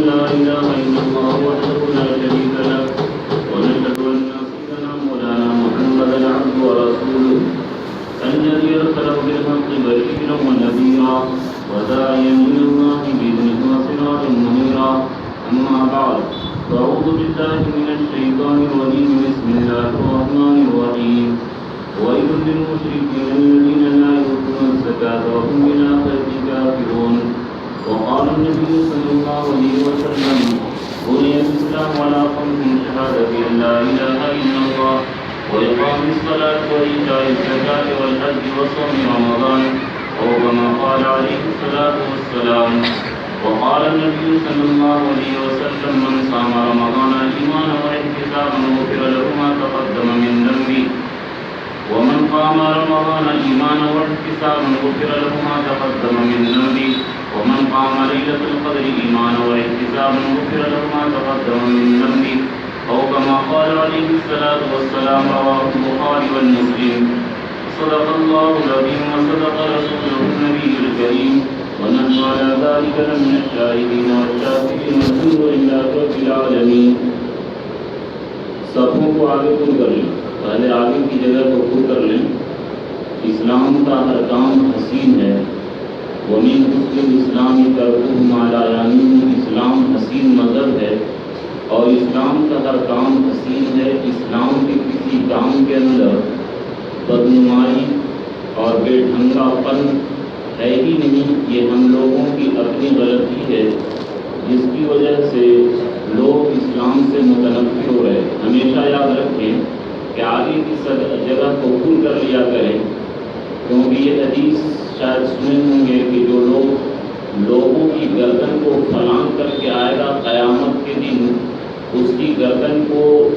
لا إله إلا الله وحده لا شريك له ونشهد أن سيدنا مولانا محمدا عبده ورسوله الذي أرسله بالحق بشيرا ونذيرا وداعيا إلى الله بإذنه وسراجا منيرا أما بعد فأعوذ بالله من الشيطان الرجيم بسم الله الرحمن الرحيم ويل للمشركين الذين لا يؤتون الزكاة وهم بالآخرة كافرون وقال النبي صلى الله عليه وسلم بني الإسلام على خمس شهادة أن لا إله إلا الله وإقام الصلاة وإيتاء الزكاة والحج وصوم رمضان أو كما قال عليه الصلاة والسلام. وقال النبي صلى الله عليه وسلم من صام رمضان إيمانا واحتسابا غفر له ما تقدم من ذنبه ومن قام رمضان إيمانا واحتسابا غفر له ما تقدم من ذنبه ومن قام ليلة القدر إيمانا واحتسابا غفر له ما تقدم من ذنبه أو كما قال عليه الصلاة والسلام. رواه البخاري ومسلم. صدق الله العظيم وصدق رسوله النبي الكريم ونحن على ذلك لمن الشاهدين والشاكرين والحمد لله رب العالمين. صفوں کو آگے پور کر لیں، پہلے آگے کی جگہ کو پور کر لیں. اسلام کا ہر کام حسین ہے. ومن حسن الاسلام ترکہ ما لا یعنی، اسلام حسین مذہب ہے اور اسلام کا ہر کام حسین ہے. اسلام کے کسی کام کے اندر بدنمائی اور بے ڈھنگا پن ہے ہی نہیں. یہ ہم لوگوں کی اپنی غلطی ہے جس کی وجہ سے لوگ اسلام سے متنفر ہو رہے. ہمیشہ یاد رکھیں کہ آگے کی جگہ کو پور کر لیا کریں، کیونکہ یہ حدیث شاید سنے ہوں گے کہ جو لوگ لوگوں کی گردن کو پھلانگ کر کے آئے گا قیامت کے دن، اس کی گردن کو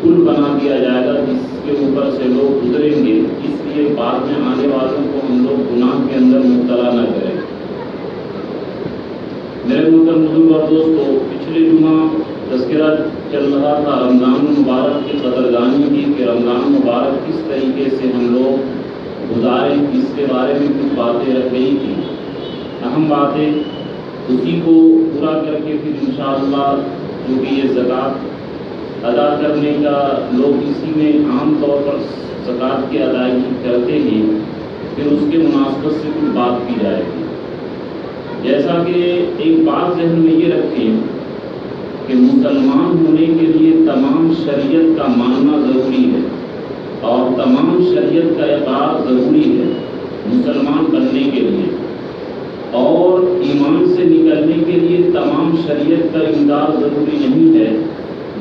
پل بنا دیا جائے گا جس کے اوپر سے لوگ گزریں گے. اس لیے بعد میں آنے والوں کو ہم لوگ گناہ کے اندر مبتلا نہ کریں. میرے محترم بزرگ اور دوستو، پچھلے جمعہ تذکرہ چل رہا تھا رمضان مبارک کی قدردانی کی کہ رمضان مبارک کس طریقے سے ہم لوگ گزاریں، اس کے بارے میں کچھ باتیں رکھ گئی تھی. اہم باتیں اسی کو پورا کر کے پھر انشاءاللہ، کیونکہ یہ زکوٰۃ ادا کرنے کا لوگ اسی میں عام طور پر زکوٰۃ کی ادائیگی کرتے ہیں، پھر اس کے مناسبت سے کچھ بات کی جائے گی. جیسا کہ ایک بات ذہن میں یہ رکھیں کہ مسلمان ہونے کے لیے تمام شریعت کا ماننا ضروری ہے اور تمام شریعت کا اقرار ضروری ہے مسلمان بننے کے لیے، اور ایمان سے نکلنے کے لیے تمام شریعت کا انکار ضروری نہیں ہے،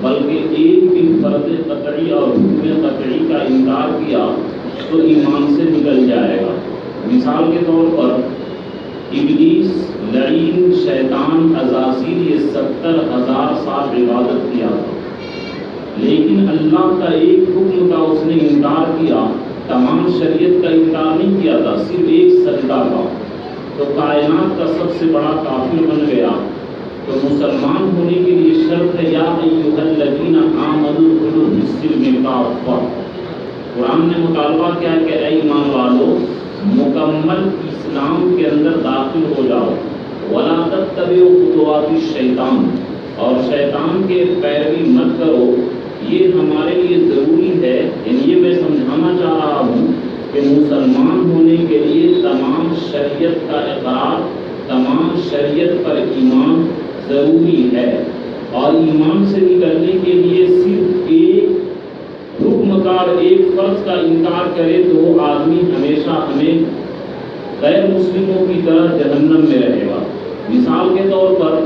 بلکہ ایک بھی فرض قطعی اور حکم قطعی کا انکار کیا تو ایمان سے نکل جائے گا. مثال کے طور پر ابلیس، لعین، شیطان، عزازیل، یہ 70,000 سال عبادت کیا تھا، لیکن اللہ کا ایک حکم کا اس نے انکار کیا. تمام شریعت کا انکار نہیں کیا تھا، صرف ایک سجدہ کا، تو کائنات کا سب سے بڑا کافر بن گیا. تو مسلمان ہونے کے لیے شرط ہے یا ایھا الذین آمنوا ادخلوا فی السلم کافۃ. قرآن نے مطالبہ کیا کہ اے ایمان والو، مکمل اسلام کے اندر داخل ہو جاؤ. ولا تتبعوا خطوات الشیطان، اور شیطان کے پیروی مت کرو. یہ ہمارے لیے ضروری ہے. یعنی یہ میں سمجھانا چاہ رہا ہوں کہ مسلمان ہونے کے لیے تمام شریعت کا اقرار، تمام شریعت پر ایمان ضروری ہے، اور ایمان سے نکلنے کے لیے صرف ایک حکم کا، ایک فرض کا انکار کرے تو وہ آدمی ہمیشہ ہمیں غیر مسلموں کی طرح جہنم میں رہے گا. مثال کے طور پر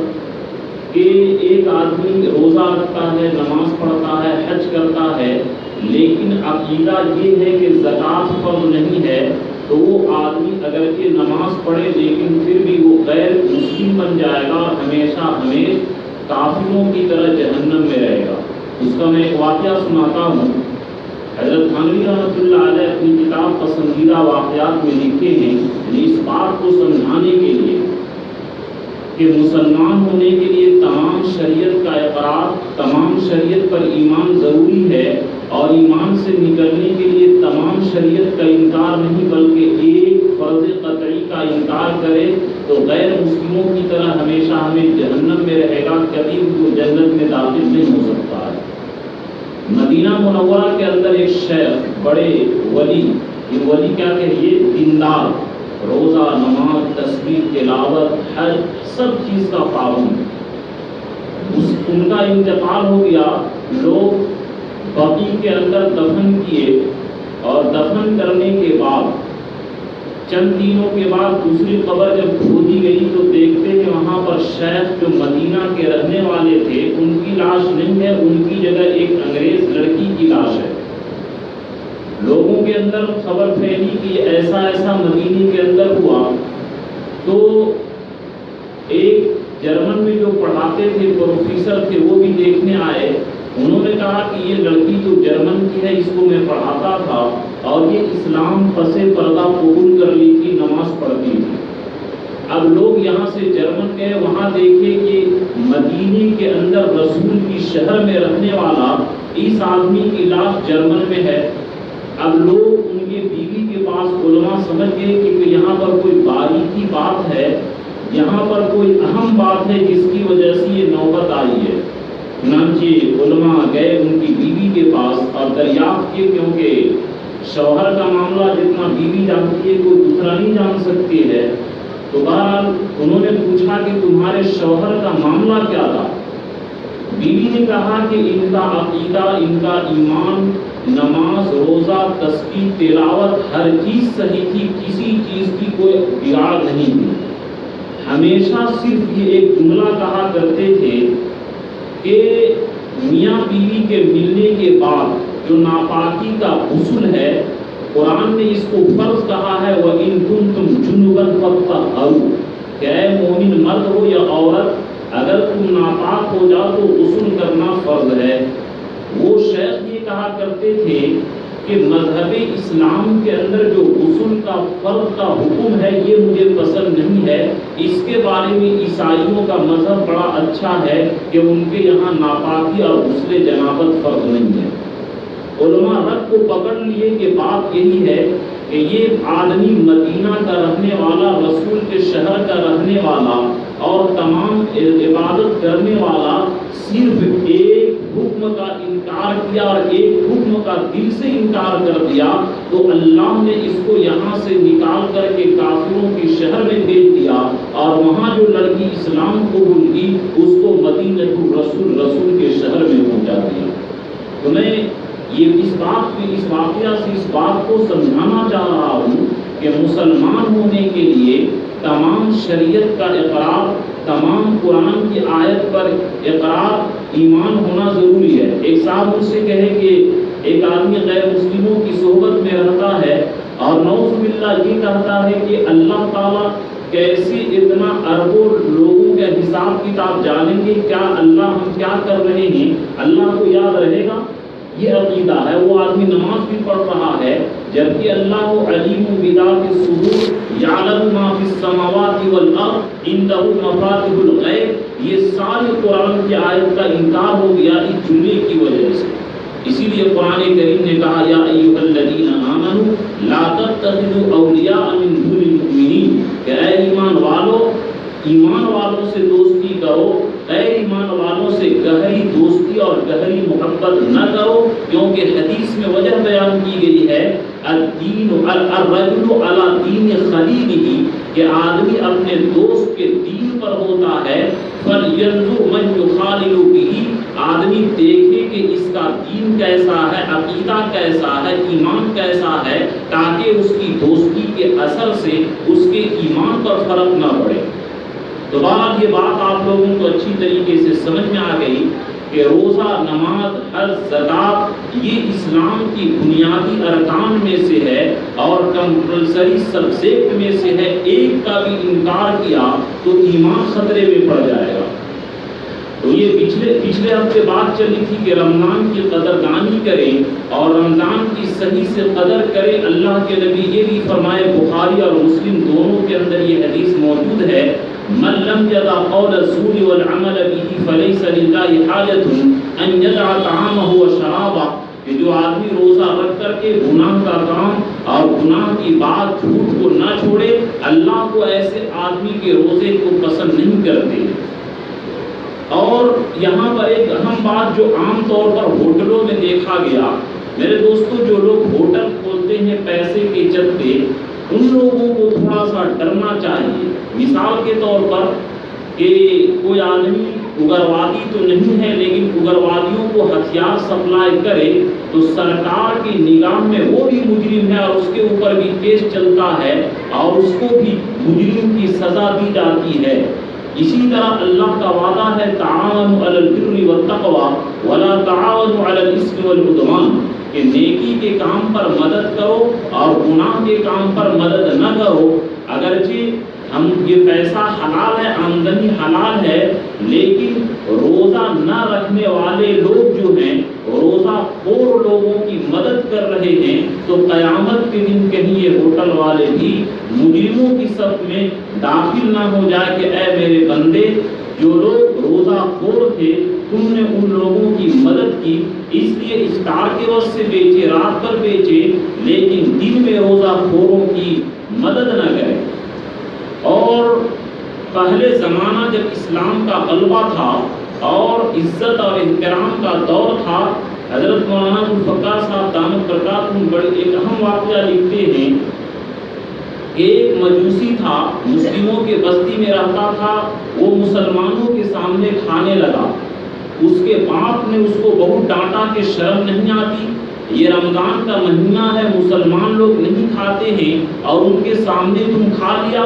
کہ ایک آدمی روزہ رکھتا ہے، نماز پڑھتا ہے، حج کرتا ہے، لیکن عقیدہ یہ ہے کہ زکوٰۃ فرض نہیں ہے، تو وہ آدمی اگرچہ نماز پڑھے لیکن پھر بھی وہ غیر مسلم بن جائے گا اور ہمیشہ ہمیں کافروں کی طرح جہنم میں رہے گا. اس کا میں ایک واقعہ سناتا ہوں. حضرت تھانوی رحمۃ اللہ علیہ اپنی کتاب پسندیدہ واقعات میں لکھتے ہیں، یعنی اس بات کو سمجھانے کے لیے کہ مسلمان ہونے کے لیے تمام شریعت کا اقرار، تمام شریعت پر ایمان ضروری ہے، اور ایمان سے نکلنے کے لیے تمام شریعت کا انکار نہیں بلکہ ایک فرض قطعی کا انکار کرے تو غیر مسلموں کی طرح ہمیشہ ہمیں جہنم میں رہے گا، کبھی وہ جنت میں داخل نہیں ہو سکتا ہے۔ مدینہ منورہ کے اندر ایک شیخ بڑے ولی، یہ ولی کیا کہیے، دیندار، روزہ، نماز، تسبیح، تلاوت، حج، سب چیز کا پابند، ان کا انتقال ہو گیا، لوگ بقیع کے اندر دفن کیے، اور دفن کرنے کے بعد چند دنوں کے بعد دوسری قبر جب کھودی گئی تو دیکھتے کہ وہاں پر شیخ جو مدینہ کے رہنے والے تھے ان کی لاش نہیں ہے، ان کی جگہ ایک انگریز لڑکی کی لاش ہے۔ لوگوں کے اندر خبر پھیلی کہ ایسا ایسا مدینے کے اندر ہوا، تو ایک جرمن میں جو پڑھاتے تھے پروفیسر تھے وہ بھی دیکھنے آئے، انہوں نے کہا کہ یہ لڑکی تو جرمن کی ہے، اس کو میں پڑھاتا تھا اور یہ اسلام پس پردہ قبول کر لی تھی، نماز پڑھتی تھی۔ اب لوگ یہاں سے جرمن گئے، وہاں دیکھے کہ مدینے کے اندر رسول کی شہر میں رہنے والا اس آدمی کی لاش جرمن میں ہے۔ اب لوگ ان کے بیوی کے پاس، علماء سمجھ گئے کہ یہاں پر کوئی باریکی بات ہے، یہاں پر کوئی اہم بات ہے جس کی وجہ سے یہ نوبت آئی ہے۔ چنانچہ علماء گئے ان کی بیوی کے پاس اور دریافت کیے، کیونکہ شوہر کا معاملہ جتنا بیوی جانتی ہے کوئی دوسرا نہیں جان سکتی ہے، تو بہرحال انہوں نے پوچھا کہ تمہارے شوہر کا معاملہ کیا تھا؟ بیوی نے کہا کہ ان کا عقیدہ، ان کا ایمان، نماز، روزہ، تسبیح، تلاوت، ہر چیز صحیح تھی، کسی چیز کی کوئی بگاڑ نہیں تھی۔ ہمیشہ صرف یہ ایک جملہ کہا کرتے تھے کہ میاں بیوی کے ملنے کے بعد جو ناپاکی کا غسل ہے، قرآن نے اس کو فرض کہا ہے، وَإِن كُنتُمْ جُنُبًا فَاطَّهَّرُوا، کہ اے مومن مرد ہو یا عورت، اگر تم ناپاک ہو جاؤ تو غسل کرنا فرض ہے۔ وہ شیخ یہ کہا کرتے تھے کہ مذہب اسلام کے اندر جو غسل کا فرض کا حکم ہے یہ مجھے پسند نہیں ہے، اس کے بارے میں عیسائیوں کا مذہب بڑا اچھا ہے کہ ان کے یہاں ناپاکی اور غسل جنابت فرض نہیں ہے۔ علماء رد کو پکڑ لیے کہ بات یہی ہے کہ یہ آدمی مدینہ کا رہنے والا، رسول کے شہر کا رہنے والا اور تمام عبادت کرنے والا، صرف ایک حکم کا انکار کیا اور ایک حکم کا دل سے انکار کر دیا، تو اللہ نے اس کو یہاں سے نکال کر کے کافروں کے شہر میں بھیج دیا، اور وہاں جو لڑکی اسلام قبول کی اس کو مدینہ رسول کے شہر میں پہنچا دیا۔ تو میں یہ اس واقعہ سے اس بات کو سمجھانا چاہ رہا ہوں کہ مسلمان ہونے کے لیے تمام شریعت کا اقرار، تمام قرآن کی آیت پر اقرار، ایمان ہونا ضروری ہے۔ ایک صاحب مجھ سے کہے کہ ایک آدمی غیر مسلموں کی صحبت میں رہتا ہے اور نعوذ باللہ یہ کہتا ہے کہ اللہ تعالیٰ کیسے اتنا اربوں لوگوں کا حساب کتاب جانیں گے، کیا اللہ ہم کیا کر رہے ہیں اللہ کو یاد رہے گا؟ یہ عقیدہ ہے۔ وہ آدمی نماز بھی پڑھ رہا ہے جبکہ اللہ علیم بذات الصدور، یعلم ما فی السماوات والارض، عندہ مفاتیح الغیب، یہ ساری قرآن کی آیت کا انکار ہو گیا اس جملے کی وجہ سے۔ اسی لیے قرآن کریم نے کہا یا ایھا الذین آمنوا لا تتخذوا اولیاء من دون المؤمنین، کہ اے ایمان والوں سے دوستی کرو، غیر ایمان والوں سے گہری دوستی اور گہری محبت نہ کرو، کیونکہ حدیث میں وجہ بیان کی گئی ہے الرجل علی دین خلیلہ، کہ آدمی اپنے دوست کے دین پر ہوتا ہے، فلینظر من یخالل بہ، آدمی دیکھے کہ اس کا دین کیسا ہے، عقیدہ کیسا ہے، ایمان کیسا ہے، تاکہ اس کی دوستی کے اثر سے اس کے ایمان پر فرق نہ پڑے۔ تو بعد یہ بات آپ لوگوں کو اچھی طریقے سے سمجھ میں آ گئی کہ روزہ، نماز، حج، زکوٰۃ یہ اسلام کی بنیادی ارکان میں سے ہے اور کمپلسری سبجیکٹ میں سے ہے۔ ایک کا بھی انکار کیا تو ایمان خطرے میں پڑ جائے گا۔ تو یہ پچھلے ہفتے بات چلی تھی کہ رمضان کی قدردانی کریں اور رمضان کی صحیح سے قدر کریں۔ اللہ کے نبی یہ بھی فرمائے، بخاری اور مسلم دونوں کے اندر یہ حدیث موجود ہے، من لم يدع قول الزور والعمل به فليس لله حاجة ان يدع طعامه وشرابه، کہ جو آدمی روزہ رکھ کر کے گناہ کا کام اور گناہ کی بات جھوٹ کو نہ چھوڑے، اللہ کو ایسے آدمی کے روزے کو پسند نہیں کرتے۔ اور یہاں پر ایک اہم بات جو عام طور پر ہوٹلوں میں دیکھا گیا، میرے دوستو، جو لوگ ہوٹل کھولتے ہیں پیسے کے چلتے، ان لوگوں کو تھوڑا سا ڈرنا چاہیے۔ مثال کے طور پر کہ کوئی آدمی اگروادی تو نہیں ہے، لیکن اگروادیوں کو ہتھیار سپلائی کرے تو سرکار کی نگاہ میں وہ بھی مجرم ہے اور اس کے اوپر بھی کیس چلتا ہے اور اس کو بھی مجرم کی سزا دی جاتی ہے۔ اسی طرح اللہ کا وعدہ ہے تعاونوا علی البر والتقوی ولا تعاونوا علی الاثم والعدوان، کہ نیکی کے کام پر مدد کرو اور گناہ کے کام پر مدد نہ کرو۔ اگرچہ ہم یہ پیسہ حلال ہے، آمدنی حلال ہے، لیکن روزہ نہ رکھنے والے لوگ جو ہیں، روزہ خور لوگوں کی مدد کر رہے ہیں، تو قیامت کے دن کہیں یہ ہوٹل والے بھی مجرموں کی صف میں داخل نہ ہو جائے کہ اے میرے بندے، جو لوگ روزہ خور تھے تم نے ان لوگوں کی مدد کی، اس لیے افطار کے وقت سے بیچے، رات بھر بیچے، لیکن دن میں روزہ خوروں کی مدد نہ کریں۔ اور پہلے زمانہ جب اسلام کا غلبہ تھا اور عزت اور احترام کا دور تھا، حضرت مولانا ذوالفقار صاحب دامت برکاتہم بڑی ایک اہم واقعہ لکھتے ہیں۔ ایک مجوسی تھا، مسلموں کے بستی میں رہتا تھا، وہ مسلمانوں کے سامنے کھانے لگا۔ اس کے باپ نے اس کو بہت ڈانٹا کہ شرم نہیں آتی، یہ رمضان کا مہینہ ہے، مسلمان لوگ نہیں کھاتے ہیں اور ان کے سامنے تم کھا لیا۔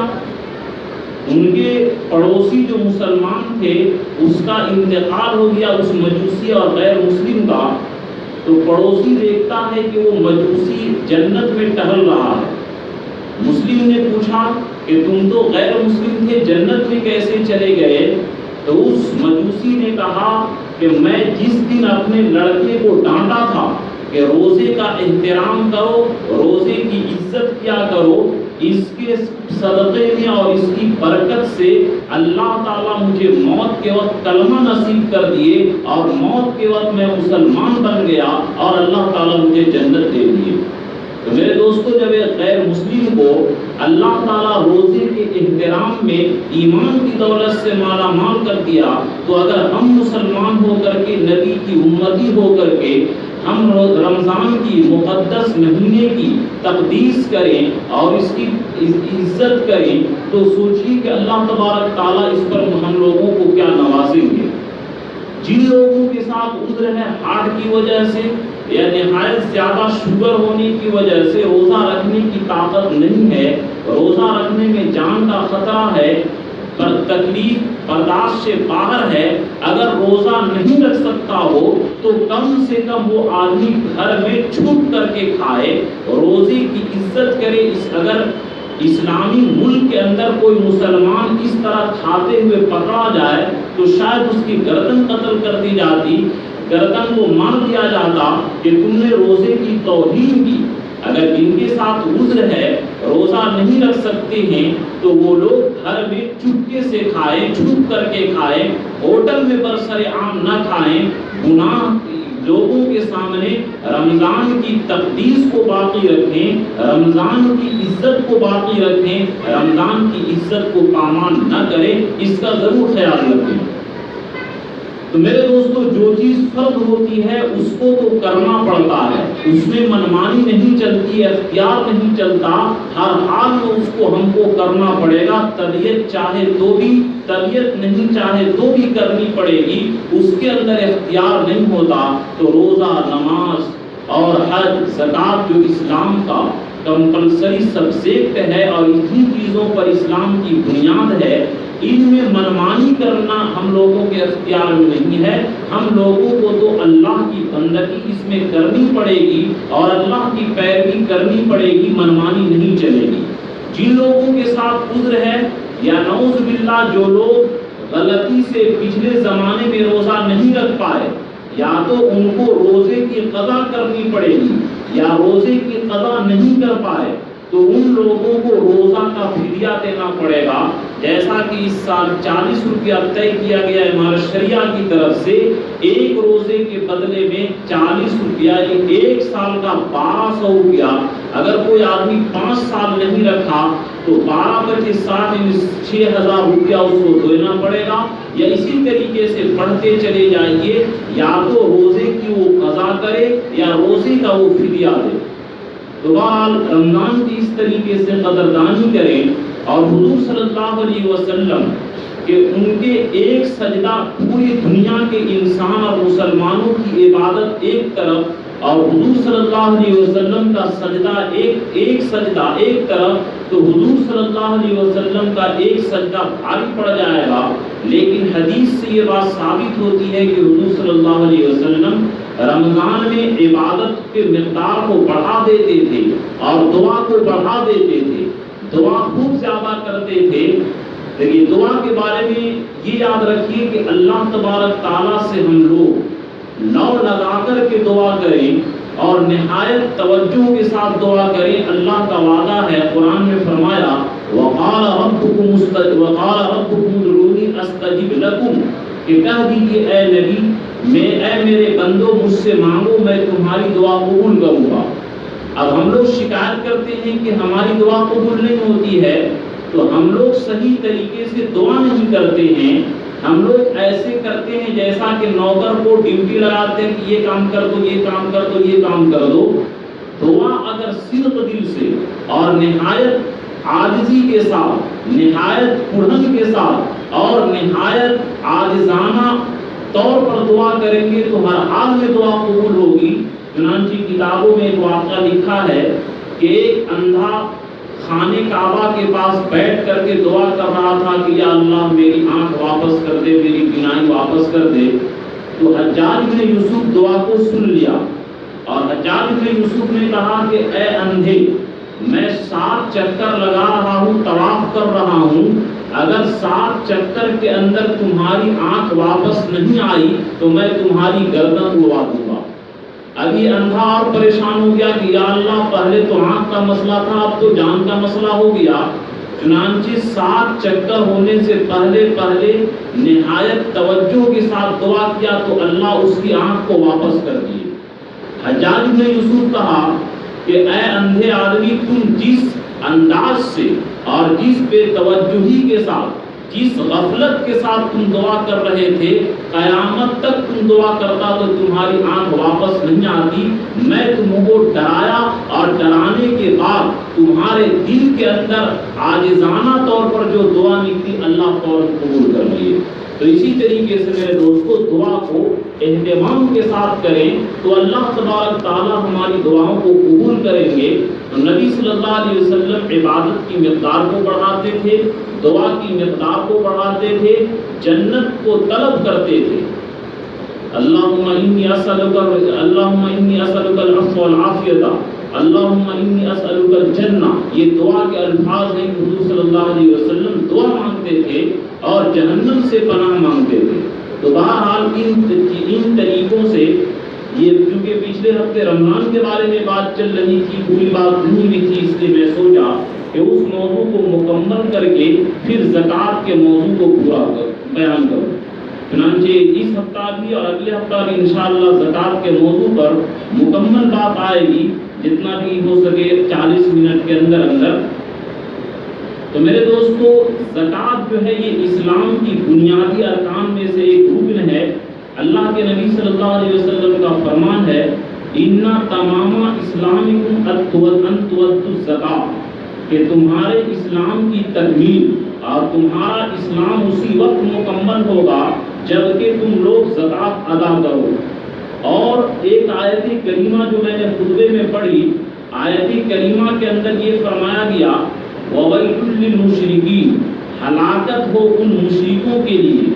ان کے پڑوسی جو مسلمان تھے اس کا انتقال ہو گیا، اس مجوسی اور غیر مسلم کا، تو پڑوسی دیکھتا ہے کہ وہ مجوسی جنت میں ٹہل رہا ہے۔ مسلم نے پوچھا کہ تم تو غیر مسلم تھے، جنت میں کیسے چلے گئے؟ تو اس مجوسی نے کہا کہ میں جس دن اپنے لڑکے کو ڈانٹا تھا کہ روزے کا احترام کرو، روزے کی عزت کیا کرو، اس کے صدقے میں اور اس کی برکت سے اللہ تعالیٰ مجھے موت کے وقت کلمہ نصیب کر دیے اور موت کے وقت میں مسلمان بن گیا اور اللہ تعالیٰ مجھے جنت دے دیے۔ تو میرے دوستو، جب ایک غیر مسلم کو اللہ تعالیٰ روزے کے احترام میں ایمان کی دولت سے مالا مال کر دیا، تو اگر ہم مسلمان ہو کر کے، نبی کی امتی ہو کر کے ہم رمضان کی مقدس مہینے کی تقدیس کریں اور اس کی عزت کریں، تو سوچیے کہ اللہ تبارک تعالیٰ اس پر ہم لوگوں کو کیا نوازیں گے۔ جن لوگوں کے ساتھ عذر ہے ہارٹ کی وجہ سے یا نہایت زیادہ شوگر ہونے کی وجہ سے روزہ رکھنے کی طاقت نہیں ہے، روزہ رکھنے میں جان کا خطرہ ہے، پر تکلیف برداشت سے باہر ہے، اگر روزہ نہیں رکھ سکتا ہو تو کم سے کم وہ آدمی گھر میں چھپ کر کے کھائے، روزے کی عزت کرے۔ اگر اسلامی ملک کے اندر کوئی مسلمان اس طرح کھاتے ہوئے پکڑا جائے تو شاید اس کی گردن قتل کر دی جاتی، گردن کو مار دیا جاتا کہ تم نے روزے کی توہین کی۔ اگر جن کے ساتھ عذر ہے، روزہ نہیں رکھ سکتے ہیں، تو وہ لوگ گھر میں چپکے سے کھائیں، چھپ کر کے کھائیں، ہوٹل میں برسر عام نہ کھائیں، گناہ لوگوں کے سامنے رمضان کی تقدیس کو باقی رکھیں، رمضان کی عزت کو باقی رکھیں، رمضان کی عزت کو پامال نہ کریں، اس کا ضرور خیال رکھیں۔ تو میرے دوستو، جو چیز فرض ہوتی ہے اس کو تو کرنا پڑتا ہے، اس میں منمانی نہیں چلتی، اختیار نہیں چلتا، ہر حال میں اس کو ہم کو کرنا پڑے گا، طبیعت چاہے تو بھی، طبیعت نہیں چاہے تو بھی کرنی پڑے گی، اس کے اندر اختیار نہیں ہوتا۔ تو روزہ، نماز اور حج، زکوٰۃ جو اسلام کا کمپلسری سبجیکٹ ہے اور اتنی چیزوں پر اسلام کی بنیاد ہے، ان میں منمانی کرنا ہم لوگوں کے اختیار میں نہیں ہے۔ ہم لوگوں کو تو اللہ کی بندگی اس میں کرنی پڑے گی اور اللہ کی پیروی کرنی پڑے گی، منمانی نہیں چلے گی۔ جن لوگوں کے ساتھ عذر ہے یا نعوذ باللہ جو لوگ غلطی سے پچھلے زمانے میں روزہ نہیں رکھ پائے، یا تو ان کو روزے کی قضا کرنی پڑے گی یا روزے کی قضا نہیں کر پائے تو ان لوگوں کو روزہ کا فدیہ دینا پڑے گا۔ جیسا کہ اس سال 40 روپیہ طے کیا گیا ہے ہمارا شریعہ کی طرف سے، ایک روزے کے بدلے میں 40 روپیہ، ایک سال کا 1200 روپیہ۔ اگر کوئی آدمی 5 سال نہیں رکھا تو 12×7=6000 روپیہ اس کو دینا پڑے گا، یا اسی طریقے سے پڑھتے چلے جائیے، یا تو روزے کی وہ قضا کرے یا روزے کا وہ فدیہ دے۔ تو بہرحال رمضان کی اس طریقے سے قدردانی کریں، اور حضور صلی اللہ علیہ وسلم کہ ان کے ایک سجدہ پوری دنیا کے انسان اور مسلمانوں کی عبادت ایک طرف، اور حضور صلی اللہ علیہ وسلم کا سجدہ ایک سجدہ ایک طرف، تو حضور صلی اللہ علیہ وسلم کا ایک سجدہ بھاری پڑ جائے گا۔ لیکن حدیث سے یہ بات ثابت ہوتی ہے کہ حضور صلی اللہ علیہ وسلم رمضان میں عبادت کے مقدار کو بڑھا دیتے تھے اور دعا کو بڑھا دیتے تھے، دعا خوب زیادہ کرتے تھے۔ لیکن دعا کے بارے میں یہ یاد رکھیے کہ اللہ تبارک تعالیٰ سے ہم لوگ لو لگا کر کے دعا کریں اور نہایت توجہ کے ساتھ دعا کریں۔ اللہ کا وعدہ ہے، قرآن میں فرمایا وقال ربكم ادعوني استجب لكم، کہ کہہ دیجیے اے نبی، اے میرے بندو مجھ سے مانگو میں تمہاری دعا قبول کروں گا۔ اب ہم لوگ شکایت کرتے ہیں کہ ہماری دعا قبول نہیں ہوتی ہے، تو ہم لوگ صحیح طریقے سے دعا نہیں کرتے ہیں۔ ہم لوگ ایسے کرتے ہیں جیسا کہ نوکر کو ڈیوٹی لگاتے ہیں کہ یہ کام کر دو، یہ کام کر دو، یہ کام کر دو۔ دعا اگر صدق دل سے اور نہایت عاجزی کے ساتھ، نہایت کڑھن کے ساتھ اور نہایت عاجزانہ طور پر دعا کریں گے تو ہر حال میں دعا قبول ہوگی۔ چنانچہ کتابوں میں ایک واقعہ لکھا ہے کہ ایک اندھا خانے کعبہ کے پاس بیٹھ کر کے دعا کر رہا تھا کہ یا اللہ میری آنکھ واپس کر دے، میری بینائی واپس کر دے۔ تو حجاج بن یوسف دعا کو سن لیا، اور حجاج بن یوسف نے کہا کہ اے اندھے، میں 7 چکر لگا رہا ہوں، طواف کر رہا ہوں، اگر 7 چکر کے اندر تمہاری آنکھ واپس نہیں آئی تو میں تمہاری گردن اڑوا دوں گا۔ اب یہ اندھا اور پریشان ہو گیا کہ یا اللہ پہلے تو آنکھ کا مسئلہ تھا، اب تو جان کا مسئلہ ہو گیا۔ چنانچہ 7 چکر ہونے سے پہلے نہایت توجہ کے ساتھ دعا کیا تو اللہ اس کی آنکھ کو واپس کر دیے۔ حجاج نے یوسف کہا کہ اے اندھے آدمی، تم جس انداز سے اور جس بے توجہی کے ساتھ، جس غفلت کے ساتھ تم دعا کر رہے تھے، قیامت تک تم دعا کرتا تو تمہاری آنکھ واپس نہیں آتی۔ میں تم کو ڈرایا اور ڈرانے کے بعد تمہارے دل کے اندر عاجزانہ طور پر جو دعا نکلی اللہ فوراً قبول کر لیے۔ تو اسی طریقے سے میرے دوستو دعا کو اہتمام کے ساتھ کریں تو اللہ تبارک تعالیٰ ہماری دعاؤں کو قبول کریں گے۔ تو نبی صلی اللہ علیہ وسلم عبادت کی مقدار کو بڑھاتے تھے، دعا کی مقدار کو بڑھاتے تھے، جنت کو طلب کرتے تھے۔ اللہم انی اسألک العفو والعافیۃ، اللہم انی اسألک الجنہ، یہ دعا کے الفاظ ہیں کہ حضور صلی اللہ علیہ وسلم دعا مانگتے تھے اور جہنم سے پناہ مانگتے تھے۔ تو بہرحال ان طریقوں سے یہ کیونکہ پچھلے ہفتے رمضان کے بارے میں بات چل رہی تھی، پوری بات نہیں ہوئی تھی، اس لیے میں سوچا کہ اس موضوع کو مکمل کر کے پھر زکوٰۃ کے موضوع کو پورا بیان کروں۔ چنانچہ اس ہفتہ بھی اور اگلے ہفتہ بھی انشاءاللہ زکوٰۃ کے موضوع پر مکمل بات آئے گی، جتنا بھی ہو سکے 40 منٹ کے اندر۔ تو میرے دوستو زکوٰۃ جو ہے یہ اسلام کی بنیادی ارکان میں سے ایک رکن ہے۔ اللہ کے نبی صلی اللہ علیہ وسلم کا فرمان ہے اِنَّ تَمَامَ إِسْلَامِكُمْ أَن تُؤَدُّوا الزَّكَاةَ، کہ تمہارے اسلام کی تکمیل اور تمہارا اسلام اسی وقت مکمل ہوگا جبکہ تم لوگ زکوٰۃ ادا کرو۔ اور ایک آیت کریمہ جو میں نے خطبے میں پڑھی، آیت کریمہ کے اندر یہ فرمایا گیا وَوَيْلٌ لِّلْمُشْرِكِينَ، ہلاکت ہو ان مشرکوں کے لیے،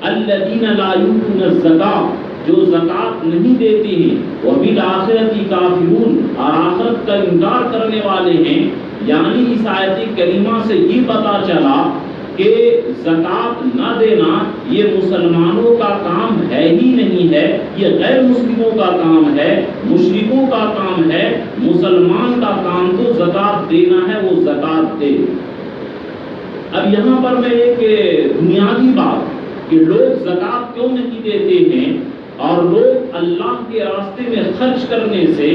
الذین لا یؤتون الزکاۃ، جو زکوٰۃ نہیں دیتے ہیں، وبالآخرۃ کافرون، اور آخرت کا انکار کرنے والے ہیں۔ یعنی اس آیت کریمہ سے یہ پتہ چلا کہ زکوٰۃ نہ دینا یہ مسلمانوں کا کام ہے ہی نہیں ہے، یہ غیر مسلموں کا کام ہے، مشرکوں کا کام ہے۔ مسلمان کا کام تو زکوٰۃ دینا ہے، وہ زکوٰۃ دے۔ اب یہاں پر میں ایک بنیادی بات کہ لوگ زکوٰۃ کیوں نہیں دیتے ہیں اور لوگ اللہ کے راستے میں خرچ کرنے سے،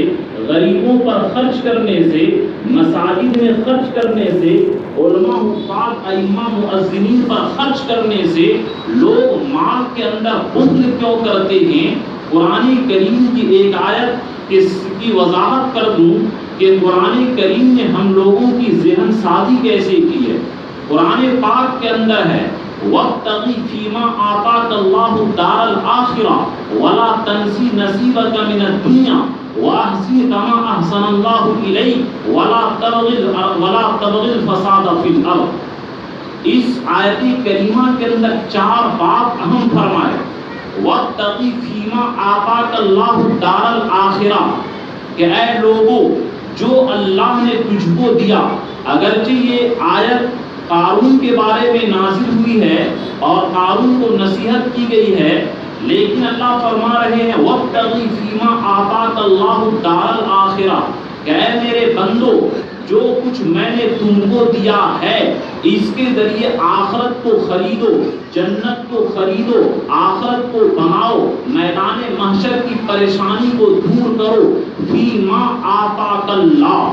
غریبوں پر خرچ کرنے سے، مساجد میں خرچ کرنے سے، علماء حفاظ ائمہ مؤذنین پر خرچ کرنے سے لوگ مال کے اندر بخل کیوں کرتے ہیں؟ قرآن کریم کی ایک آیت اس کی وضاحت کر دوں کہ قرآن کریم نے ہم لوگوں کی ذہن سازی کیسے کی ہے۔ قرآن پاک کے اندر ہے وَابْتَغِ فِيمَا آتَاكَ اللَّهُ الدَّارَ الْآخِرَةَ وَلَا تَنْسِ نَصِيبَكَ مِنَ الدُّنْيَا وَأَحْسِنْ كَمَا أَحْسَنَ اللَّهُ إِلَيْكَ وَلَا تَبْغِ الْفَسَادَ فِي الْأَرْضِ۔ اس آیت کریمہ کے اندر 4 بات اہم فرمائے۔ وَابْتَغِ فِيمَا آتَاكَ اللَّهُ الدَّارَ الْآخِرَةَ کہ اے لوگو جو اللہ نے تجھ کو دیا، اگرچہ یہ آیت قارون کے بارے میں نازل ہوئی ہے اور قارون کو نصیحت کی گئی ہے، لیکن اللہ فرما رہے ہیں وَابْتَغِ فِيمَا آتَاكَ اللَّهُ الدَّارَ الْآخِرَةَ کہ اے میرے بندو جو کچھ میں نے تم کو دیا ہے اس کے ذریعے آخرت کو خریدو، جنت کو خریدو، آخرت کو بناؤ، میدان محشر کی پریشانی کو دور کرو۔ فیما آتاک اللہ،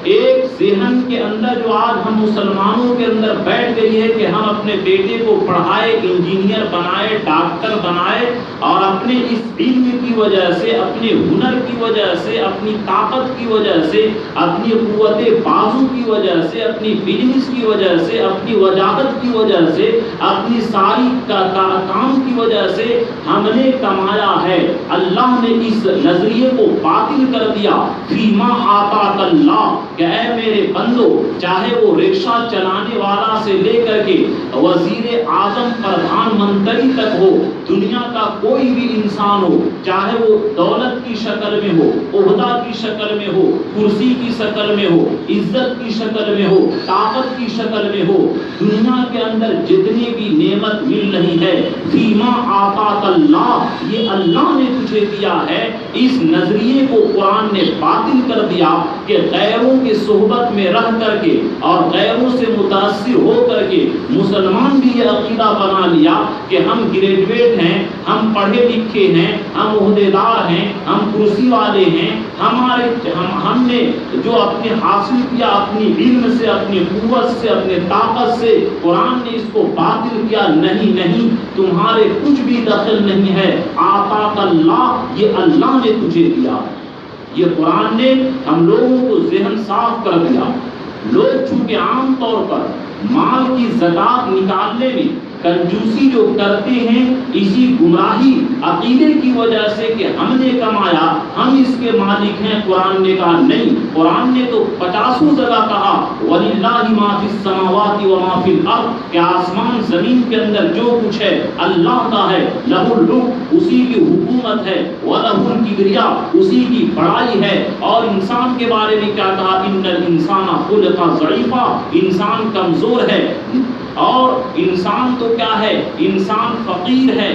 ایک ذہن کے اندر جو آج ہم مسلمانوں کے اندر بیٹھ گئی ہے کہ ہم اپنے بیٹے کو پڑھائے، انجینئر بنائے، ڈاکٹر بنائے اور اپنے اس علم کی وجہ سے، اپنے ہنر کی وجہ سے، اپنی طاقت کی وجہ سے، اپنی قوت بازو کی وجہ سے، اپنی بزنس کی وجہ سے، اپنی وجاہت کی وجہ سے، اپنی ساری کام کی وجہ سے ہم نے کمایا ہے۔ اللہ نے اس نظریے کو باطل کر دیا۔ فیما آتاک اللہ کہ اے میرے بندو چاہے وہ رکشہ چلانے والا سے لے کر کے وزیر اعظم، پردھان منتری تک ہو، دنیا کا کوئی بھی انسان ہو، چاہے وہ دولت کی شکل میں ہو، عہدہ کی شکل میں ہو، کرسی کی شکل میں ہو، عزت کی شکل میں ہو، طاقت کی شکل میں ہو، دنیا کے اندر جتنی بھی نعمت مل رہی ہے فیما آتاک اللہ، یہ اللہ نے تجھے دیا ہے۔ اس نظریے کو قرآن نے باطل کر دیا کہ غیروں کی صحبت میں رہ کر کے اور غیروں سے متاثر ہو کر کے مسلمان بھی یہ عقیدہ بنا لیا کہ ہم گریجویٹ ہیں، ہم پڑھے لکھے ہیں، ہم عہدیدار ہیں، ہم کرسی والے ہیں، ہم نے جو اپنے حاصل کیا اپنی علم سے، اپنی قوت سے، اپنے طاقت سے، قرآن نے اس کو باطل کیا۔ نہیں نہیں، تمہارے کچھ بھی دخل نہیں ہے، آتاک اللہ، یہ اللہ نے تجھے دیا۔ یہ قرآن نے ہم لوگوں کو ذہن صاف کر دیا۔ لوگ چونکہ عام طور پر مال کی زکوٰۃ نکالنے میں کنجوسی جو کرتے ہیں، اسی گمراہی عقیدے کی وجہ سے کہ ہم نے کمایا، ہم اس کے مالک ہیں، قرآن نے کہا نہیں۔ قرآن نے تو 50 جگہ کہا وَلِلَّهِ مَا فِي السَّمَاوَاتِ وَمَا فِي الْأَرْضِ کہ آسمان زمین کے اندر جو کچھ ہے اللہ کا ہے، لَهُ الْحُكْمُ اسی کی حکومت ہے، وَلَهُ الْكِبْرِيَاءُ اسی کی بڑائی ہے۔ اور انسان کے بارے میں کیا کہا؟ إِنَّ الْإِنسَانَ خُلِقَ ضَعِيفًا، انسان کمزور ہے۔ اور انسان تو کیا ہے؟ انسان فقیر ہے۔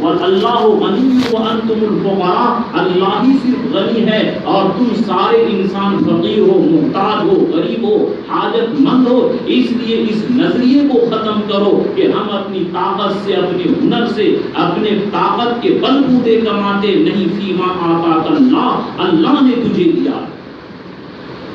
وَاللَّهُ غَنِيٌّ وَأَنْتُمُ الْفُقَرَاءُ، اللہ ہی صرف غنی ہے اور تم سارے انسان فقیر ہو، محتاج ہو، غریب ہو، حاجت مند ہو۔ اس لیے اس نظریے کو ختم کرو کہ ہم اپنی طاقت سے، اپنے ہنر سے، اپنے طاقت کے بل بوتے کماتے نہیں۔ فیما آتاک اللہ، اللہ نے تجھے دیا۔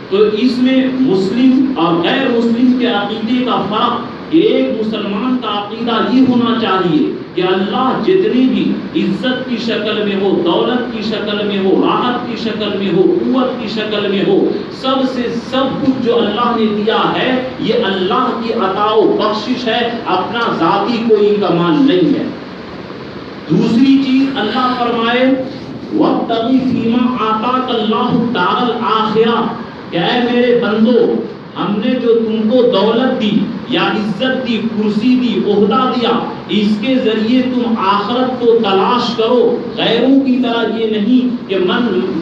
تو اس میں مسلم اور غیر مسلم کے عقیدے کا فرق، ایک مسلمان کا عقیدہ یہ ہونا چاہیے کہ اللہ جتنی بھی عزت کی شکل میں ہو، دولت کی شکل میں ہو، راحت کی شکل میں ہو، قوت کی شکل میں ہو، سب سے سب کچھ جو اللہ نے دیا ہے یہ اللہ کی عطا و بخشش ہے، اپنا ذاتی کوئی کمال نہیں ہے۔ دوسری چیز اللہ فرمائے وَابْتَغِ فِيمَا آتَاكَ اللَّهُ الدَّارَ الْآخِرَةَ کہ اے میرے بندو ہم نے جو تم کو دولت دی یا عزت دی، کرسی دی، عہدہ دیا، اس کے ذریعے تم آخرت کو تلاش کرو۔ غیروں کی طرح یہ نہیں کہ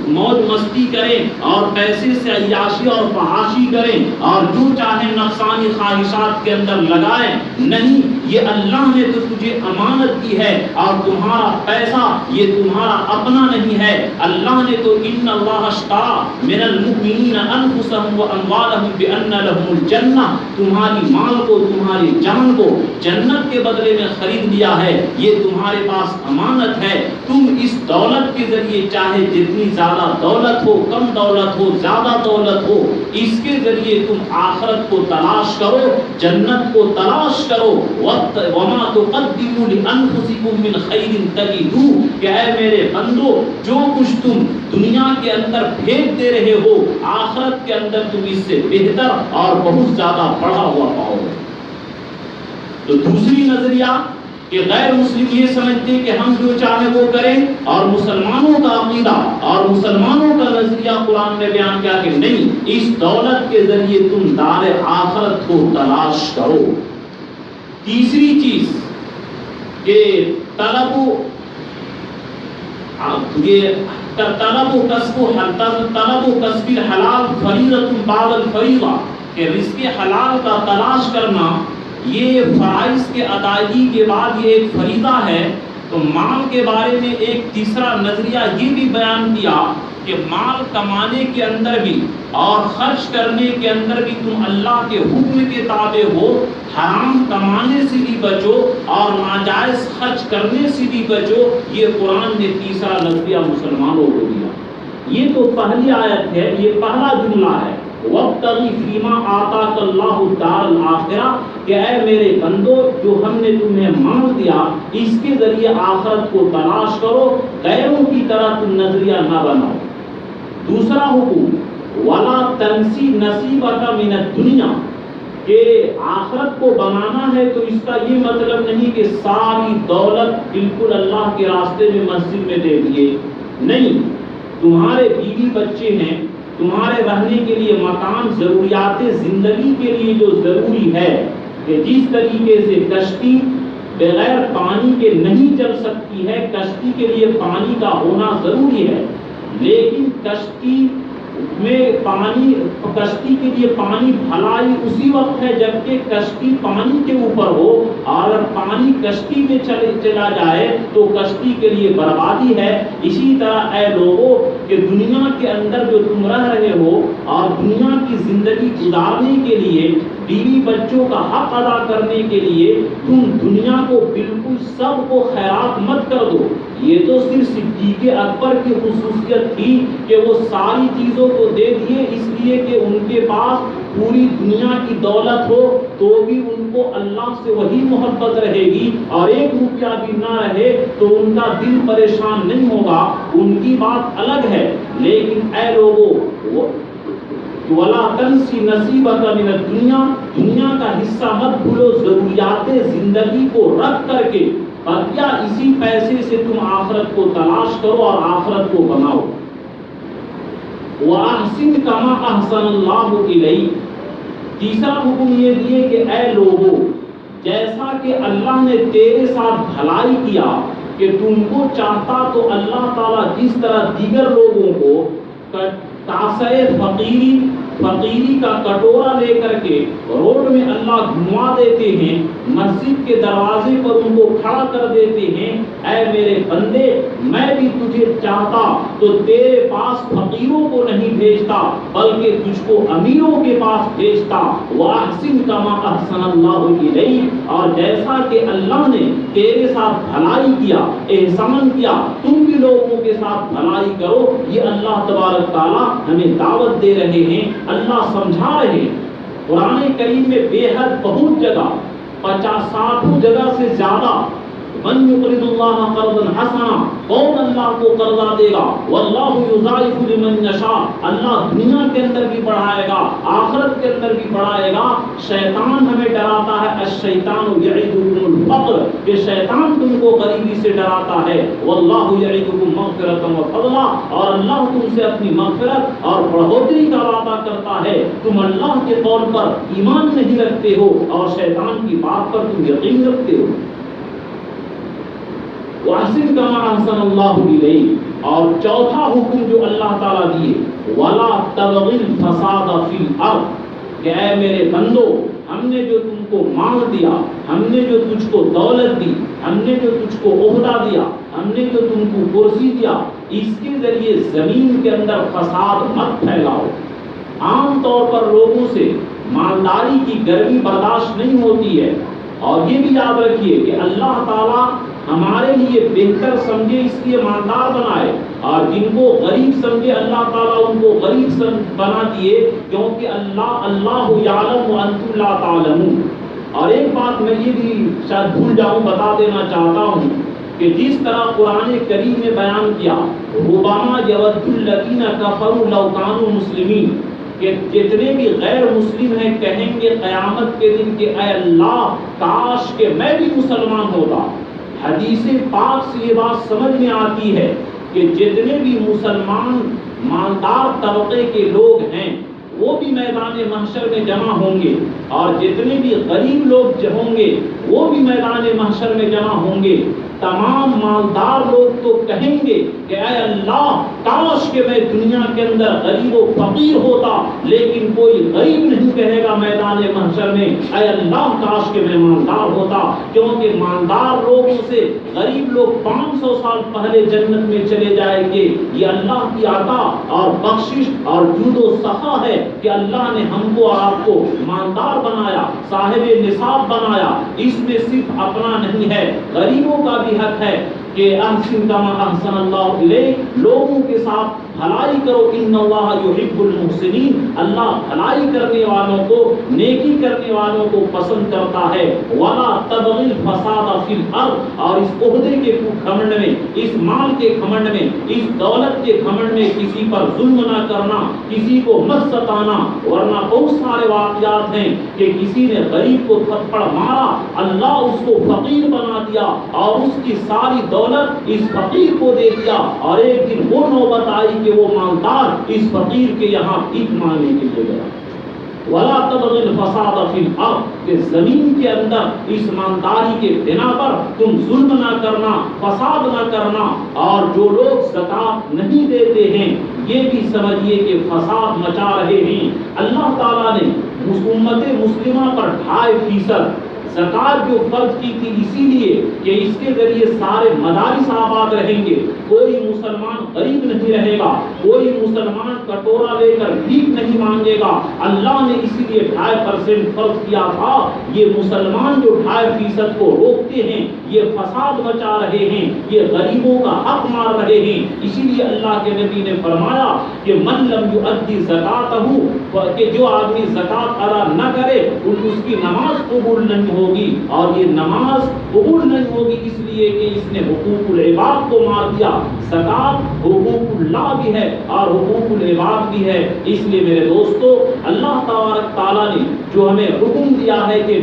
موج مستی کریں اور پیسے سے عیاشی اور فحاشی کریں اور جو چاہے نفسانی خواہشات کے اندر لگائیں. نہیں، یہ اللہ نے تو تجھے امانت دی ہے اور تمہارا پیسہ یہ تمہارا اپنا نہیں ہے. اللہ نے تو ان اللہ اشتری من المؤمنین انفسهم واموالهم بان لهم الجنہ، تمہاری مال کو تمہاری جان کو جنت کے بدلے میں خرید لیا ہے. یہ تمہارے پاس امانت ہے. تم اس دولت کے ذریعے چاہے جتنی زیادہ دولت ہو، کم دولت ہو، زیادہ دولت ہو، اس کے ذریعے تم آخرت کو تلاش کرو، جنت کو تلاش کرو. وما تقدموا لانفسکم من خیر تجدوہ، کہ اے میرے بندو جو کچھ تم دنیا کے اندر پھینک دے رہے ہو آخرت کے اندر تم اس سے بہتر اور بہت زیادہ بڑھا ہوا پاؤ گے. تو دوسری نظریہ کہ غیر مسلم یہ سمجھتے کہ ہم جو چاہے وہ کریں، اور مسلمانوں کا عقیدہ اور مسلمانوں کا نظریہ قرآن نے بیان کیا کہ نہیں، اس دولت کے ذریعے تم دار آخرت کو تلاش کرو. تیسری چیز کہ طلب و کسب الحلال فریضۃ بعد الفریضہ، کہ رزق حلال کا تلاش کرنا یہ فرائض کے ادائیگی کے بعد یہ ایک فریضہ ہے. تو مال کے بارے میں ایک تیسرا نظریہ یہ بھی بیان کیا کہ مال کمانے کے اندر بھی اور خرچ کرنے کے اندر بھی تم اللہ کے حکم کے تابع ہو. حرام کمانے سے بھی بچو اور ناجائز خرچ کرنے سے بھی بچو. یہ قرآن نے تیسرا نظریہ مسلمانوں کو دیا. یہ تو پہلی آیت ہے، یہ پہلا جملہ ہے، وَابْتَغِ فِيمَا آتَاكَ اللَّهُ الدَّارَ الْآخِرَةَ، کہ اے میرے بندو جو ہم نے تمہیں مال دیا اس کے ذریعے آخرت کو تلاش کرو، غیروں کی طرح تم نظریہ نہ بناؤ. دوسرا حکم وَلَا تَنْسِ نَصِيبَكَ مِنَ الدُّنْيَا، کہ آخرت کو بنانا ہے تو اس کا یہ مطلب نہیں کہ ساری دولت بالکل اللہ کے راستے میں مسجد میں دے دیے. نہیں، تمہارے بیوی بچے ہیں، تمہارے رہنے کے لیے مکان، ضروریات زندگی کے لیے جو ضروری ہے، کہ جس طریقے سے کشتی بغیر پانی کے نہیں چل سکتی ہے، کشتی کے لیے پانی کا ہونا ضروری ہے، لیکن کشتی کے لیے پانی بھلائی اسی وقت ہے جبکہ کشتی پانی کے اوپر ہو، اور اگر پانی کشتی میں چلا جائے تو کشتی کے لیے بربادی ہے. اسی طرح اے لوگوں کہ دنیا کے اندر جو تم رہ رہے ہو اور دنیا کی زندگی گزارنے کے لیے، بیوی بچوں کا حق ادا کرنے کے لیے تم دنیا کو بالکل سب کو خیرات مت کر دو. یہ تو صرف صدیق اکبر کی خصوصیت تھی کہ وہ ساری چیزوں کو دے دیے، اس لیے کہ ان کے پاس پوری دنیا کی دولت ہو تو بھی ان کو اللہ سے وہی محبت رہے گی، اور ایک روپیہ بھی نہ رہے تو ان کا دل پریشان نہیں ہوگا. ان کی بات الگ ہے. لیکن اے لوگوں وَلَا تَنْسِ نَصِيبَكَ مِنَ الدُّنْيَا، دنیا کا حصہ مت بھولو، ضروریات زندگی کو رکھ کر کے بقیہ اسی پیسے سے تم آخرت کو تلاش کرو اور آخرت کو بناؤ. وَأَحْسِنْ كَمَا أَحْسَنَ اللَّهُ إِلَيْكَ، تیسرا حکم یہ دیے کہ اے لوگوں جیسا کہ اللہ نے تیرے ساتھ بھلائی کیا کہ تم کو چاہتا تو اللہ تعالیٰ جس طرح دیگر لوگوں کو کاسے فقیری کا کٹورا لے کر کے روڈ میں اللہ گھما دیتے ہیں، مسجد کے دروازے پر ان کو کھڑا کر دیتے ہیں، اے میرے بندے میں بھی تجھے چاہتا تو تیرے پاس فقیروں کو نہیں بھیجتا بلکہ تجھ کو امیروں کے پاس بھیجتا. وَأَحْسِنْ كَمَا أَحْسَنَ اللَّهُ إِلَيْكَ، اور جیسا کہ اللہ نے تیرے ساتھ بھلائی کیا، احسان کیا، تم بھی لوگوں کے ساتھ بھلائی کرو. یہ اللہ تبارک تعالیٰ ہمیں دعوت دے رہے ہیں، اللہ سمجھا رہے ہیں. قرآن کریم میں بے حد بہت جگہ 50-60 جگہ سے زیادہ من یقرض اللہ قرضا حسنا، کون اللہ کو قرضہ دے گا، واللہ یضاعف لمن یشاء، اللہ دنیا کے اندر بھی بڑھائے گا، آخرت کے اندر بھی بڑھائے گا. شیطان ہمیں ڈراتا ہے، الشیطان یعدکم الفقر، کہ شیطان تم کو غریبی سے ڈراتا ہے. واللہ یعدکم مغفرۃ وفضلا، اور اللہ تم سے اپنی مغفرت اور بڑھوتری کا وعدہ کرتا ہے. تم اللہ کے قول پر ایمان نہیں رکھتے ہو اور شیطان کی بات پر تم یقین رکھتے ہو. وَأَحْسِنْ كَمَا أَحْسَنَ اللَّهُ إِلَيْكَ، اور چوتھا حکم جو اللہ تعالیٰ دیے وَلَا تَبْغِ الْفَسَادَ فِي الْأَرْضِ کہ اے میرے بندو ہم نے جو تم کو مال دیا، ہم نے جو تجھ کو دولت دی، ہم نے جو تجھ کو عہدہ دیا، ہم نے جو تم کو کرسی دیا، اس کے ذریعے زمین کے اندر فساد مت پھیلاؤ۔ عام طور پر لوگوں سے مالداری کی گرمی برداشت نہیں ہوتی ہے، اور یہ بھی یاد رکھیے کہ اللہ تعالیٰ ہمارے لیے بہتر سمجھے اس لیے مالدار بنائے، اور جن کو غریب سمجھے اللہ تعالیٰ ان کو غریب بنا دیے، کیونکہ اللہ یعلم وانتم لا تعلمون۔ اور ایک بات میں یہ بھی شاید بھول جاؤں بتا دینا چاہتا ہوں کہ جس طرح قرآن کریم نے بیان کیا ربما یود الذین کفروا لو کانوا مسلمین، کہ جتنے بھی غیر مسلم ہیں کہیں گے قیامت کے دن کہ اے اللہ کاش کہ میں بھی مسلمان ہوتا۔ حدیث پاک سے یہ بات سمجھ میں آتی ہے کہ جتنے بھی مسلمان مالدار طبقے کے لوگ ہیں وہ بھی میدان محشر میں جمع ہوں گے، اور جتنے بھی غریب لوگ ہوں گے وہ بھی میدان محشر میں جمع ہوں گے۔ تمام مالدار لوگ تو کہیں گے کہ اے اللہ کاش کہ میں دنیا کے اندر غریب و فقیر ہوتا، لیکن کوئی غریب نہیں کہے گا میدان محشر میں اے اللہ کاش کہ میں مالدار ہوتا، کیونکہ مالدار لوگوں سے غریب لوگ 500 سال پہلے جنت میں چلے جائیں گے۔ یہ اللہ کی عطا اور بخشش اور جود و سخا ہے کہ اللہ نے ہم کو اور آپ کو مالدار بنایا، صاحب نصاب بنایا۔ اس میں صرف اپنا نہیں ہے، غریبوں کا بھی حق ہے کہ احسن کما احسن اللہ الیک، لوگوں کے ساتھ بھلائی کرو، ان اللہ یحب المحسنین، اللہ بھلائی کرنے والوں کو، نیکی کرنے والوں کو پسند کرتا ہے۔ ولا تبغی الفساد فی الارض، اور اس عہدے کے گھمنڈ میں، اس مال کے گھمنڈ میں، اس دولت کے گھمنڈ میں کسی پر ظلم نہ کرنا، کسی کو مت ستانا، ورنہ بہت سارے واقعات ہیں کہ کسی نے غریب کو تھپڑ مارا، اللہ اس کو فقیر بنا دیا اور اس کی ساری دولت اس فقیر کو دے دیا، اور ایک دن وہ نوبت آئی کہ وہ مالدار اس فقیر کے یہاں بھیک مانگنے کے لیے گیا۔ ولا تبغ الفساد فی الارض، کہ زمین کے اندر اس مالداری کے بنا پر تم ظلم نہ کرنا، فساد نہ کرنا، اور جو لوگ زکات نہیں دیتے ہیں یہ بھی سمجھیے کہ فساد مچا رہے ہیں۔ اللہ تعالیٰ نے امت مسلمہ پر 2.5% زکات جو فرض کی تھی اسی لیے کہ اس کے ذریعے سارے مدارس آباد رہیں گے، کوئی مسلمان غریب نہیں رہے گا، کوئی مسلمان کٹورا لے کر بھیک نہیں مانگے گا۔ اللہ نے اسی لیے 2.5% فرض کیا تھا۔ یہ مسلمان جو 2.5% کو روکتے ہیں یہ فساد مچا رہے ہیں، یہ غریبوں کا حق مار رہے ہیں۔ اسی لیے اللہ کے نبی نے فرمایا کہ من لم یؤدی زکاتہ، کہ جو آدمی زکات ادا نہ کرے اس کی نماز قبول نہیں ہوگی، اور یہ نماز قبول نہیں ہوگی اس لیے کہ اس نے حقوق العباد کو مار دیا۔ زکات حقوق اللہ بھی ہے اور حقوق العباد بھی ہے۔ اس لیے میرے دوستو اللہ تبارک تعالیٰ نے جو ہمیں حکم دیا ہے کہ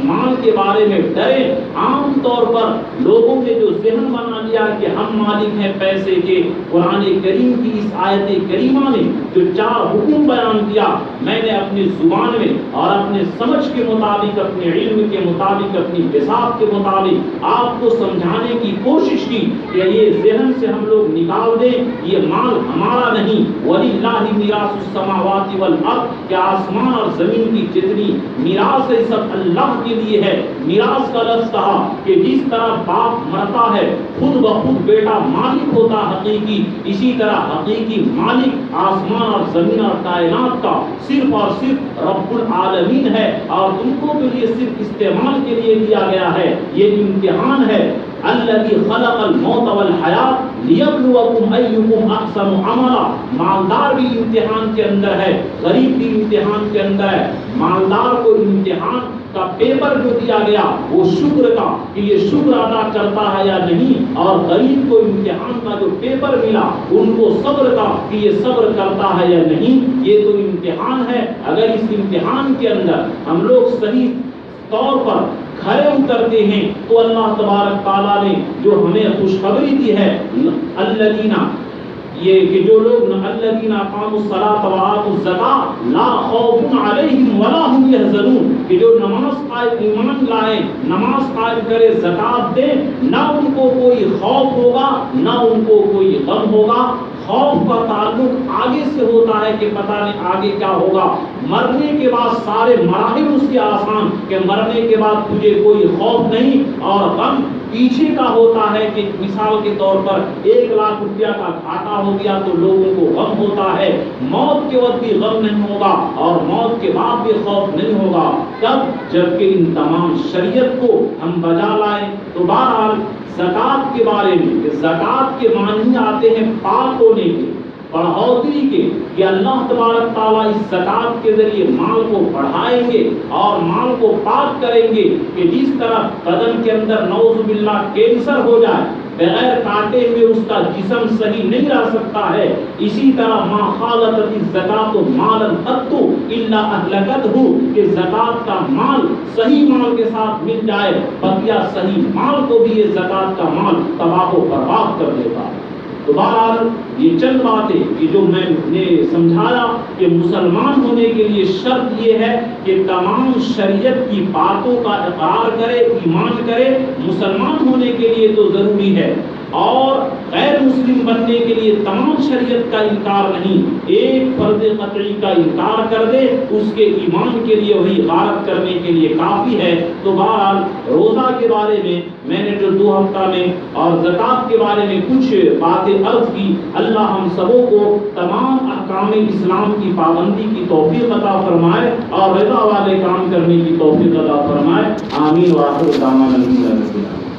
مال کے بارے میں ڈریں، عام طور پر لوگوں نے جو ذہن بنا لیا کہ ہم مالک ہیں پیسے کے، قرآن کریم کی اس آیت کریمہ نے جو 4 حکم بیان کیا، میں نے اپنی زبان میں اور اپنے سمجھ کے مطابق، اپنے علم کے مطابق، اپنی حساب کے مطابق آپ کو سمجھانے کی کوشش کی کہ یہ ذہن سے ہم لوگ نکال دیں یہ مال ہمارا نہیں، وَلِلَّهِ مِيرَاثُ السَّمَاوَاتِ وَالْأَرْضِ، کہ آسمان اور زمین کی جتنی میراث ہے سب اللہ کے لیے ہے۔ میراث کا لفظ کہا کہ جس طرح باپ مرتا ہے خود بخود بیٹا مالک ہوتا حقیقی، اسی طرح حقیقی مالک آسمان اور زمین اور کائنات کا صرف اور صرف رب العالمین ہے، اور تم کو تو یہ صرف استعمال کے لیے دیا گیا ہے، یہ امتحان ہے۔ الذی خلق الموت والحیات لیبلوکم ایکم احسن عملا، مالدار بھی امتحان کے اندر ہے، غریب بھی امتحان کے اندر ہے۔ مالدار کو امتحان کا پیپر جو دیا گیا وہ شکر کا کہ یہ شکر ادا کرتا ہے یا نہیں، اور غریب کو امتحان کا جو پیپر ملا ان کو صبر کا کہ یہ صبر کرتا ہے یا نہیں۔ یہ تو امتحان ہے۔ اگر اس امتحان کے اندر ہم لوگ صحیح طور پر کھڑے اترتے ہیں تو اللہ تبارک تعالیٰ نے جو ہمیں خوشخبری دی ہے، الذین، یہ کہ جو لوگ الذین اقاموا الصلاۃ وآتوا الزکاۃ لا خوف علیہم ولا هم يحزنون، کہ جو نماز قائم ایمان لائے، نماز قائم کرے، زکات دے، نہ ان کو کوئی خوف ہوگا نہ ان کو کوئی غم ہوگا۔ خوف کا تعلق آگے سے ہوتا ہے کہ پتہ نہیں آگے کیا ہوگا، مرنے کے بعد سارے مراحل اس کے آسان کہ مرنے کے بعد تجھے کوئی خوف نہیں، اور غم پیچھے کا ہوتا ہے کہ مثال کے طور پر 1 لاکھ روپیہ کا گھاٹا ہو گیا تو لوگوں کو غم ہوتا ہے، موت کے وقت بھی غم نہیں ہوگا اور موت کے بعد بھی خوف نہیں ہوگا۔ تب جبکہ ان تمام شریعت کو ہم بجا لائیں۔ تو بہرحال زکوٰۃ کے بارے میں کہ زکوٰۃ کے معنی آتے ہیں پاک ہونے کے، بڑھوتری کے، کہ اللہ تبارک تعالیٰ اس زکوٰۃ کے ذریعے مال کو بڑھائیں گے اور مال کو پاک کریں گے کہ جس طرح بدن کے اندر نعوذ باللہ کینسر ہو جائے، بغیر کاٹے ہوئے اس کا جسم صحیح نہیں رہ سکتا ہے، اسی طرح ما خالطت الزکوٰۃ مالا قط الا اهلكته کہ زکوٰۃ کا مال صحیح مال کے ساتھ مل جائے، بقیہ صحیح مال کو بھی یہ زکوٰۃ کا مال تباہ و برباد کر دیتا ہے۔ تو بہرحال یہ چند باتیں کہ جو میں نے سمجھایا کہ مسلمان ہونے کے لیے شرط یہ ہے کہ تمام شریعت کی باتوں کا اقرار کرے، ایمان کرے۔ مسلمان ہونے کے لیے تو ضروری ہے، اور غیر مسلم بننے کے لیے تمام شریعت کا انکار نہیں، ایک فرض قطعی کا انکار کر دے اس کے ایمان کے لیے وہی غارت کرنے کے لیے کافی ہے۔ تو بہرحال روزہ کے بارے میں نے جو 2 ہفتہ میں اور زکوٰۃ کے بارے میں کچھ باتیں عرض کی، اللہ ہم سبوں کو تمام احکام اسلام کی پابندی کی توفیق عطا فرمائے اور رضا والے کام کرنے کی توفیق عطا فرمائے۔ آمین۔ وآخر دعوانا الحمدللہ۔